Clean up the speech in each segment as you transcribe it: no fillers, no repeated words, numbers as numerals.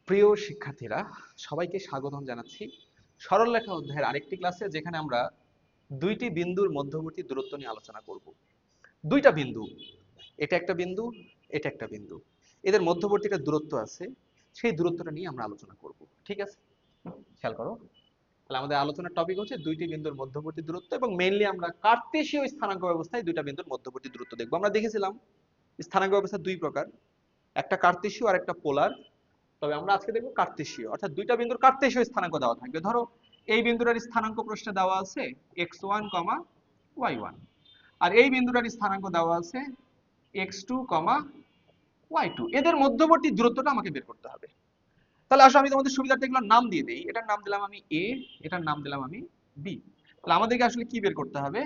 প্রিয় শিক্ষার্থীরা, সবাইকে স্বাগতম জানাচ্ছি সরলরেখা অধ্যায়ের আরেকটি ক্লাসে, যেখানে আমরা দুইটি বিন্দুর মধ্যবর্তী দূরত্ব নিয়ে আলোচনা করব। দুইটা বিন্দু, এটা একটা বিন্দু, এটা একটা বিন্দু, এদের মধ্যবর্তী একটা দূরত্ব আছে, সেই দূরত্বটা নিয়ে আমরা আলোচনা করব। ঠিক আছে, খেয়াল করো। তাহলে আমাদের আলোচনার টপিক হচ্ছে দুইটি বিন্দুর মধ্যবর্তী দূরত্ব, এবং মেইনলি আমরা কার্তেশীয় স্থানাঙ্ক ব্যবস্থায় দুইটা বিন্দুর মধ্যবর্তী দূরত্ব দেখব। আমরা দেখেছিলাম স্থানাঙ্ক ব্যবস্থা দুই প্রকার, একটা কার্তেশীয় আর একটা পোলার। তবে আমরা আজকে দেখব কার্তেশীয়, অর্থাৎ দুইটা বিন্দুর কার্তেশীয় স্থানাঙ্ক দেওয়া থাকবে। ধরো এই বিন্দুটার স্থানাঙ্ক প্রশ্নে দেওয়া আছে x1, y1, আর এই বিন্দুটার স্থানাঙ্ক দেওয়া আছে x2, y2। এদের মধ্যবর্তী দূরত্বটা আমাকে বের করতে হবে। তাহলে আসলে আমি তোমাদের সুবিধার্থে এগুলোর নাম দিয়ে দিই। এটার নাম দিলাম আমি a, এটার নাম দিলাম আমি b। তাহলে আমাদেরকে আসলে কি বের করতে হবে?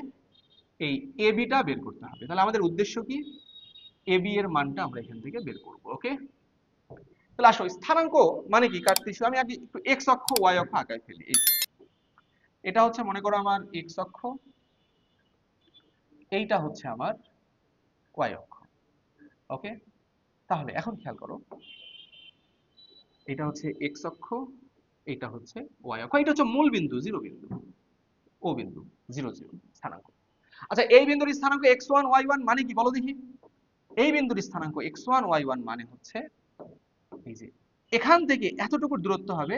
এই ab টা বের করতে হবে। তাহলে আমাদের উদ্দেশ্য কি? ab এর মানটা আমরা এখান থেকে বের করব। ওকে, তাহলে আসো স্থানাঙ্ক মানে কি কার্তেশীয়। আমি আগে একটু x অক্ষ y অক্ষ আঁকায় ফেলি। এটা হচ্ছে মনে করো আমার x অক্ষ, এইটা হচ্ছে আমার y অক্ষ। ওকে, তাহলে এখন খেয়াল করো, এটা হচ্ছে x অক্ষ, এটা হচ্ছে y অক্ষ, এটা হচ্ছে মূল বিন্দু, জিরো বিন্দু, ও বিন্দু, 0 0 স্থানাঙ্ক। আচ্ছা, এই বিন্দুর স্থানাঙ্ক x1 y1 মানে কি বলো দেখি? এই বিন্দুর স্থানাঙ্ক x1 y1 মানে হচ্ছে এই যে এখান থেকে এতটুকুর দূরত্ব হবে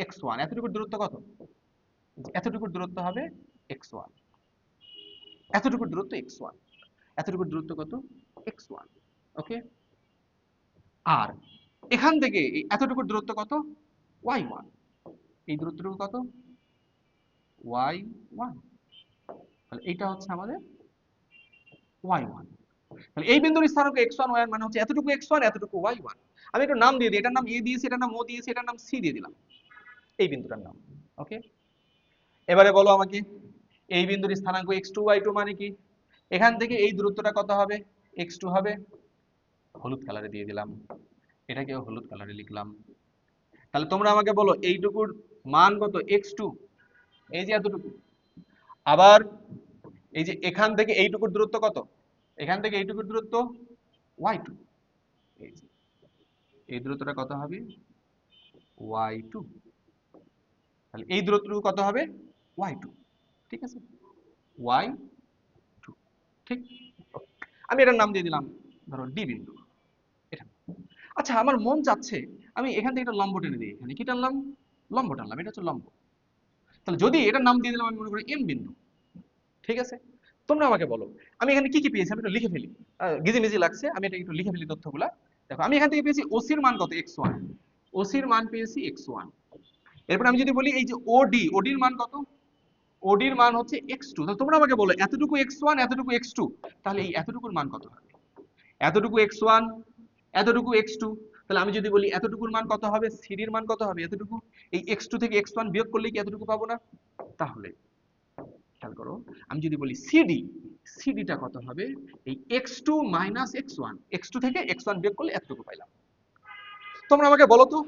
x1। এতটুকুর দূরত্ব কত? এতটুকুর দূরত্ব হবে x1। এতটুকুর দূরত্ব x1। এতটুকুর দূরত্ব কত? x1। ওকে, আর এখান থেকে এই এতটুকুর দূরত্ব কত? y1। এই দূরত্বটুকু কত? y1। তাহলে এইটা হচ্ছে আমাদের y1। তাহলে এই বিন্দুর স্থানাঙ্ক x1 y1 মানে হচ্ছে এতটুকু x1, এতটুকু y1। আমি একটু নাম দিয়ে দিই, এটার নাম a দিয়েছি, এটার নাম o দিয়েছি, এটার নাম c দিয়ে দিলাম, এই বিন্দুটার নাম। ওকে, এবারে বলো আমাকে, এই বিন্দুর স্থানাঙ্ক x2 y2 মানে কি? এখান থেকে এই দূরত্বটা কত হবে? x2 হবে, হলুদ কালারে দিয়ে দিলাম, এটাকেও হলুদ কালারে লিখলাম। তাহলে তোমরা আমাকে বলো এইটুকুর মান কত? x2, এই যে এতটুকু। আবার এই যে এখান থেকে এইটুকুর দূরত্ব কত? এখান থেকে এইটুকুর দূরত্ব y2। এই যে এই দূরত্বটা কত হবে? y2। তাহলে এই দূরত্বটুকু কত হবে? y2। ঠিক আছে, y2। ঠিক, আমি এটার নাম দিয়ে দিলাম ধরো ডি বিন্দু, এটা। আচ্ছা, আমার মন চাচ্ছে আমি এখান থেকে একটা লম্ব টেনে দিই। এখানে কি টানলাম? লম্ব টানলাম, এটা হচ্ছে লম্ব। তাহলে যদি এটার নাম দিয়ে দিলাম আমি মনে করি এম বিন্দু। ঠিক আছে, তোমরা আমাকে বলো আমি এখানে কি কি পেয়েছি? আমি একটু লিখে ফেলি, গিজিমিজি লাগছে, আমি এটা একটু লিখে ফেলি তথ্যগুলা। দেখো, আমি এখান থেকে পেয়েছি ওসির মান কত? x1। ওসির মান পেয়েছি x1। এরপর আমি যদি বলি এই যে ওডি, ওডির মান কত? ওডির মান হচ্ছে x2। তাহলে তোমরা আমাকে বলো এতটুকু x1, এতটুকু x2, তাহলে এই এতটুকুর মান কত হবে? এতটুকু x1, এতটুকু x2। তাহলে আমি যদি বলি এতটুকুর মান কত হবে? সিডির মান কত হবে? এতটুকু। এই x2 থেকে x1 বিয়োগ করলে কি এতটুকু পাবো না? তাহলে খেয়াল করো, আমি যদি বলি সিডি, সিডিটা কত হবে? এই x2 মাইনাস x1, x2 থেকে x1 বিয়োগ করলে এতটুকু পাইলাম। তোমরা আমাকে বলো তো,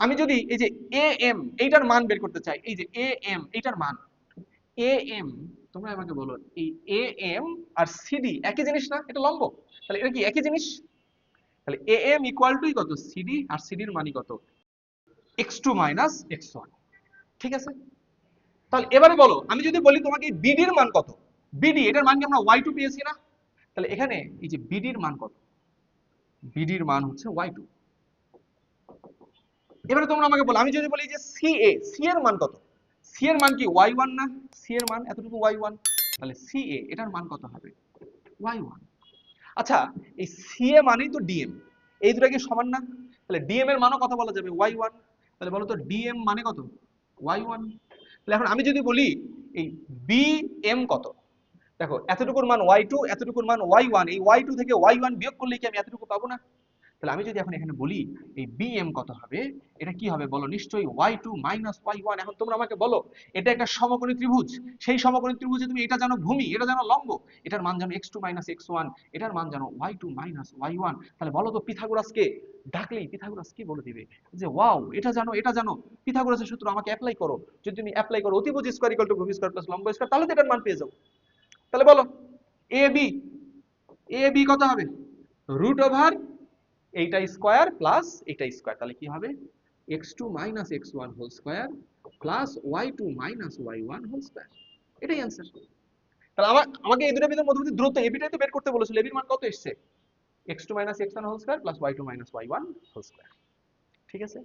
আমি যদি এই যে am এইটার মান বের করতে চাই, এই যে am এইটার মান, am, তোমরা আমাকে বলো এই am আর সিডি একই জিনিস না? এটা লম্ব, তাহলে এটা কি একই জিনিস? তাহলে am ইকুয়াল টু কত? সিডি, আর সিডির মানই কত? x2 minus x1। ঠিক আছে, তাহলে এবারে বলো আমি যদি বলি তোমাকে বিডির মান কত? বিডি, এটার মান কি আমরা y2 পেয়েছি না? তাহলে এখানে এই যে বিডির মান কত? বিডির মান হচ্ছে y2। এবারে তোমরা আমাকে বলো আমি যদি বলি যে সিএ, সি এর মান কত? সি এর মান কি y1 না? সি এর মান এতটুকু y1। তাহলে সিএ এটার মান কত হবে? y1। আচ্ছা, এই সিএ মানেই তো ডিএম, এই দুটো কি সমান না? তাহলে ডিএম এর মানও কত বলা যাবে? y1। তাহলে বলো তো ডিএম মানে কত? y1। তাহলে এখন আমি যদি বলি এই বিএম কত, দেখো এতটুকুর মান y2, এতটুকুর মান y1, এই y2 থেকে y1 বিয়োগ করলে কি আমি এতটুকু পাবো না? তাহলে আমি যদি এখন এখানে বলি এই bm কত হবে, এটা কি হবে বলো? নিশ্চয়ই y2 মাইনাস y1। এখন তোমরা আমাকে বলো, এটা একটা সমকোণী ত্রিভুজ, সেই সমকোণী ত্রিভুজে তুমি এটা জানো ভূমি, এটা জানো লম্ব, এটার মান জানো x2 মাইনাস x1, এটার মান জানো y2 মাইনাস y1। তাহলে বলো তো পিথাগোরাসকে ডাকলেই পিথাগোরাস কি বলে দিবে? যে ওয়াও, এটা জানো, এটা জানো, পিথাগোরাসের সূত্র আমাকে অ্যাপ্লাই করো। যদি তুমি অ্যাপ্লাই করো অতিভুজ স্কয়ার ইকুয়াল টু ভূমি স্কয়ার প্লাস লম্ব স্কয়ার, তাহলে তো এটার মান পেয়ে যাও। তাহলে বলো এ বি, এ বি কত হবে? রুট ওভার এইটা স্কয়ার প্লাস এইটা স্কয়ার, তাহলে কি হবে? x2 minus x1 whole square plus y2 minus y1 whole square. এটাই অ্যান্সার। তাহলে আমাকে এই দুটোর ভিতর মধ্যবর্তী দূরত্ব এবিটাই তো বের করতে বলেছিল, এবির মান কত এসেছে? x2 minus x1 whole square plus y2 minus y1 whole square. ঠিক আছে,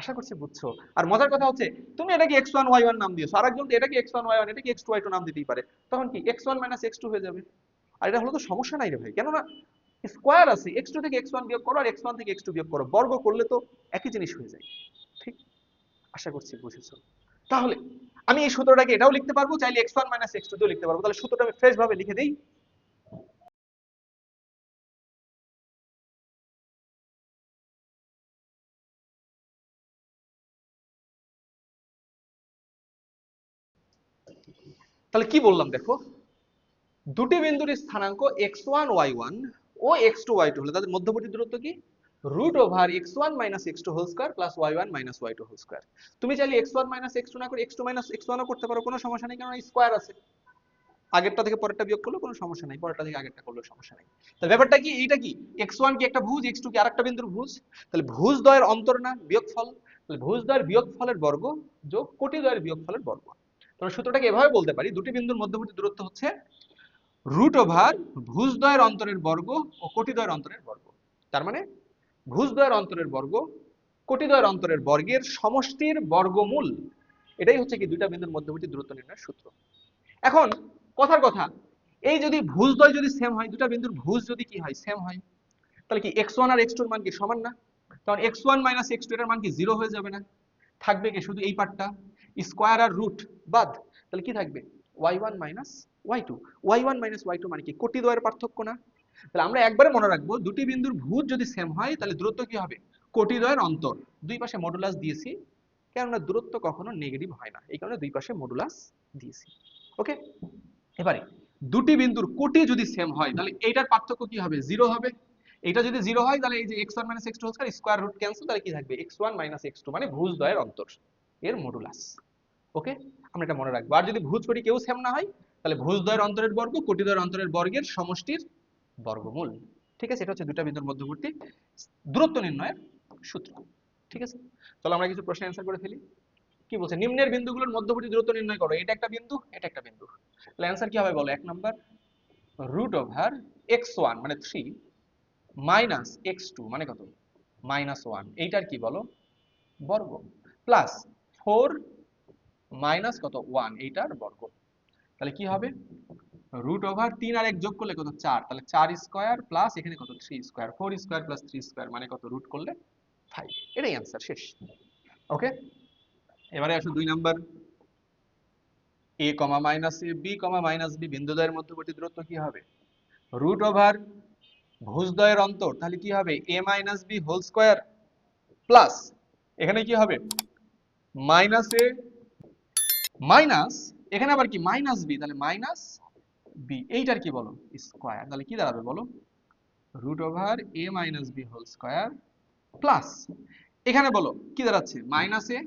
আশা করছি বুঝছো। আর মজার কথা হচ্ছে তুমি এটাকে x1 y1 নাম দিয়েছো, আরেকজন তো এটাকে x1 y1 এটাকে x2 y2 নাম দিতেই পারে, তখন কি x1 মাইনাস x2 হয়ে যাবে। আর এটা হলো তো সমস্যা নাই রে ভাই, কেননা স্কয়ার আছে, x2 থেকে x1 বিয়োগ করো আর x1 থেকে x2 বিয়োগ করো, বর্গ করলে তো একই জিনিস হয়ে যায়। ঠিক, আশা করছি বুঝেছো। তাহলে আমি এই সূত্রটাকে এটাও লিখতে পারবো, চাইলে x1 মাইনাস x2 দিয়েও লিখতে পারবো। তাহলে সূত্রটা আমি ফ্রেশ ভাবে লিখে দেই। তাহলে কি বললাম দেখো, দুটি বিন্দুর স্থানাঙ্ক x1 y1 ও x2 y2 হলে তাদের মধ্যবর্তী দূরত্ব কি? Root over x1 minus x2 whole square plus y1 minus y2 whole square. তুমি চাইলে x1 মাইনাস x2 না করে x2 মাইনাস x1 ও করতে পারো, কোনো সমস্যা নেই, কারণ স্কয়ার আছে। আগেরটা থেকে পরেরটা বিয়োগ করলে কোনো সমস্যা নাই, পরেরটা থেকে আগেরটা করলেও সমস্যা নাই। তাহলে ব্যাপারটা কি, এইটা কি x1 কি একটা ভুজ, x2 কি আরেকটা বিন্দুর ভুজ, তাহলে ভুজ দ্বয়ের অন্তর না বিয়োগফল, তাহলে ভুজ দ্বয়ের বিয়োগফলের বর্গ যোগ কোটি দ্বয়ের বিয়োগফলের বর্গ। তাহলে সূত্রটাকে এভাবে বলতে পারি, দুটি বিন্দুর মধ্যবর্তী দূরত্ব হচ্ছে রুট ওভার ভুজদ্বয়ের অন্তরের বর্গ ও কোটিদ্বয়ের অন্তরের বর্গ। তার মানে ভুজদ্বয়ের অন্তরের বর্গ কোটিদ্বয়ের অন্তরের বর্গের সমষ্টির বর্গমূল। এটাই হচ্ছে কি দুইটা বিন্দুর মধ্যবর্তী দূরত্ব নির্ণয়ের সূত্র। এখন কথার কথা, এই যদি ভুজদ্বয় যদি সেম হয়, দুটা বিন্দুর ভুজ যদি কি হয়, সেম হয়, তাহলে কি x1 আর x2 এর মান কি সমান না? কারণ x1 মাইনাস x2 এর মান কি 0 হয়ে যাবে না? থাকবে কি শুধু এই পার্টটা, স্কয়ার আর রুট বাদ, তাহলে কি থাকবে y1 minus y2। y1 minus y2 মানে কি কোটি দ্বয়ের পার্থক্য না? তাহলে আমরা একবারে মনে রাখবো, দুটি বিন্দুর ভুজ যদি সেম হয় তাহলে দূরত্ব কি হবে? কোটি দ্বয়ের অন্তর। দুই পাশে মডুলাস দিয়েছি, কেননা দূরত্ব কখনো নেগেটিভ হয় না, এই কারণে দুই পাশে মডুলাস দিয়েছি। ওকে, এবারে দুটি বিন্দুর কোটি যদি সেম হয় তাহলে এইটার পার্থক্য কি হবে? 0 হবে। এটা যদি 0 হয় তাহলে এই যে x1 minus x2 whole square, square root cancel, তাহলে কি থাকবে? x1 মাইনাস x2 মানে ভুজ দ্বয়ের অন্তর এর মডুলাস। ওকে, আমরা এটা মনে রাখবো। আর যদি ভুজ কোটি কেউ সেম না হয় তাহলে ভুজ দ্বয়ের অন্তরের বর্গ কোটি দ্বয়ের অন্তরের বর্গের সমষ্টির বর্গমূল। ঠিক আছে, এটা হচ্ছে দুটা বিন্দুর মধ্যবর্তী দূরত্ব নির্ণয়ের সূত্র। ঠিক আছে, চলো আমরা কিছু প্রশ্ন অ্যান্সার করে ফেলি। কি বলছে, নিম্নের বিন্দুগুলোর মধ্যবর্তী দূরত্ব নির্ণয় করো। এটা একটা বিন্দু, এটা একটা বিন্দু। তাহলে অ্যান্সার কি হবে বলো? এক নাম্বার রুট ওভার x1 মানে 3 মাইনাস x2 মানে কত? মাইনাস 1, এইটার কি বলো? বর্গ প্লাস 4 মাইনাস কত? 1, এইটার বর্গ। তাহলে কি হবে? রুট ওভার 3 আর 1 যোগ করলে কত? 4, তাহলে 4 স্কয়ার প্লাস এখানে কত? 3 স্কয়ার, 4 স্কয়ার প্লাস 3 স্কয়ার মানে কত? রুট করলে 5। এটাই অ্যান্সার, শেষ। ওকে, এবারে আসো 2 number, a minus a b minus b বিন্দুদ্বয়ের মধ্যবর্তী দূরত্ব কি হবে? রুট ওভার ভুজদ্বয়ের অন্তর, তাহলে কি হবে? a minus b whole square plus এখানে কি হবে? মাইনাস a মাইনাস এখানে আবার কি মাইনাস b, তাহলে মাইনাস b, এইটার কি বলো? স্কয়ার। তাহলে কি দাঁড়াবে বলো? Root over a minus b whole square plus এখানে বলো কি দাঁড়াচ্ছে? Minus a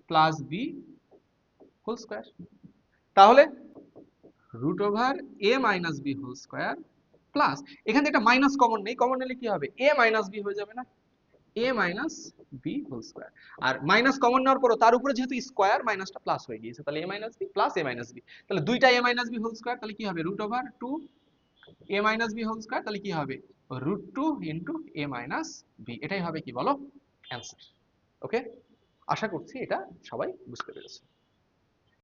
plus b whole square. তাহলে root over a minus b whole square plus এখান থেকে একটা মাইনাস কমন নেই, কমন নিলে কি হবে? a মাইনাস b হয়ে যাবে না? a minus b whole square. আর মাইনাস কমন নেওয়ার পর তার উপরে যেহেতু স্কয়ার, মাইনাসটা প্লাস হয়ে গিয়েছে, তাহলে a minus b plus a minus b, তাহলে দুইটা a minus b whole square, তাহলে কি হবে? Root over 2 a minus b whole square, তাহলে কি হবে? Root 2 into a minus b। এটাই হবে কি বলো? অ্যান্সার। ওকে, আশা করছি এটা সবাই বুঝতে পেরেছে।